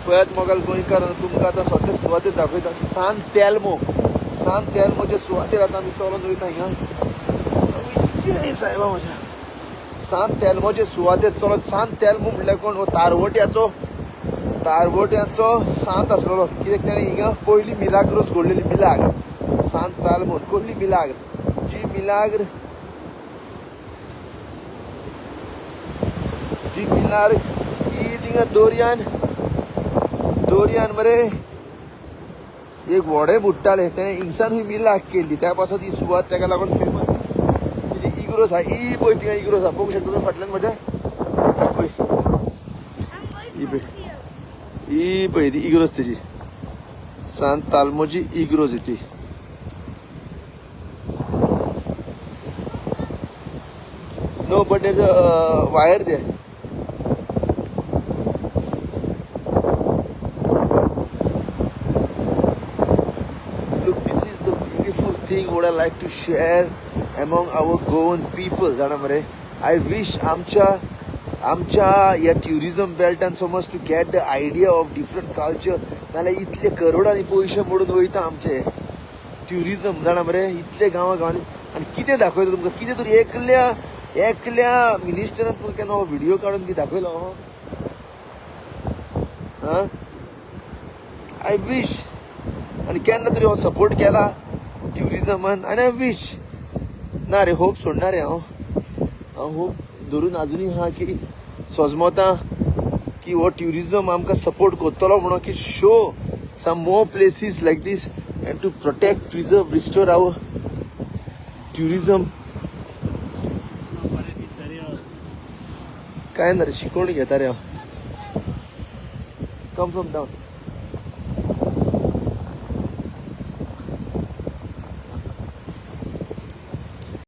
पळयात मोगाल गोंयकार तुमकां आतां सद्याक सुवातेर दाखयता सान तेलमोचे सुवातेर आतां आमी चलोन वयता हिंगा सायबा म्हज्या सान तेलमोचे सुवातेर चलोन सान तेलमो म्हणल्यार कोण हो तारवट्याचो सांत आसलेलो कित्याक ताणें हिंगा पयली मिलाग्रोस घडलेली मिलाग्र सांत तालमोन कसली मिलाग्र जी मिलाग्र ही थिंगा दोरयान मरे एक व्हडें बुडटालें तेणें हिंगसान ही मिलाग केल्ली त्या पासून ही सुवात ताका लागून फेमस कितें इग्रोस आहा ही पळय थिंगा इग्रोस आहा पळोवंक शकता तुमी फाटल्यान म्हज्या ही पळय ती इग्रोस तेजी सांत तालमोची इग्रोज ती no but there is a wire there thing what I like to share among our Goan people जाणा मरे I wish आमच्या या ट्युरिझम बेल्टान समज to get the idea of different culture नाल्यार इतले करोडांनी पयशे मोडून वयता आमचे ट्युरिझम जाणा मरे इतले गांवांनी आनी कितें दाखयता तुमकां कितें तरी एकल्या मिनिस्टरान तुमकां केन्ना हो व्हिडियो काडून बी दाखयलो हां आय विश आनी केन्ना तरी हो सपोर्ट केला ट्युरिझमान आनी आय विश ना रे होप सोडना रे हांव होप धरून आजुनूय आहा की सोजमोता की हो ट्युरिझम आमकां सपोर्ट करतलो म्हणून की show some more places like this and to protect preserve restore our tourism काय ना रे शिकवणी घेता रे हांव कम फ्रॉम डावन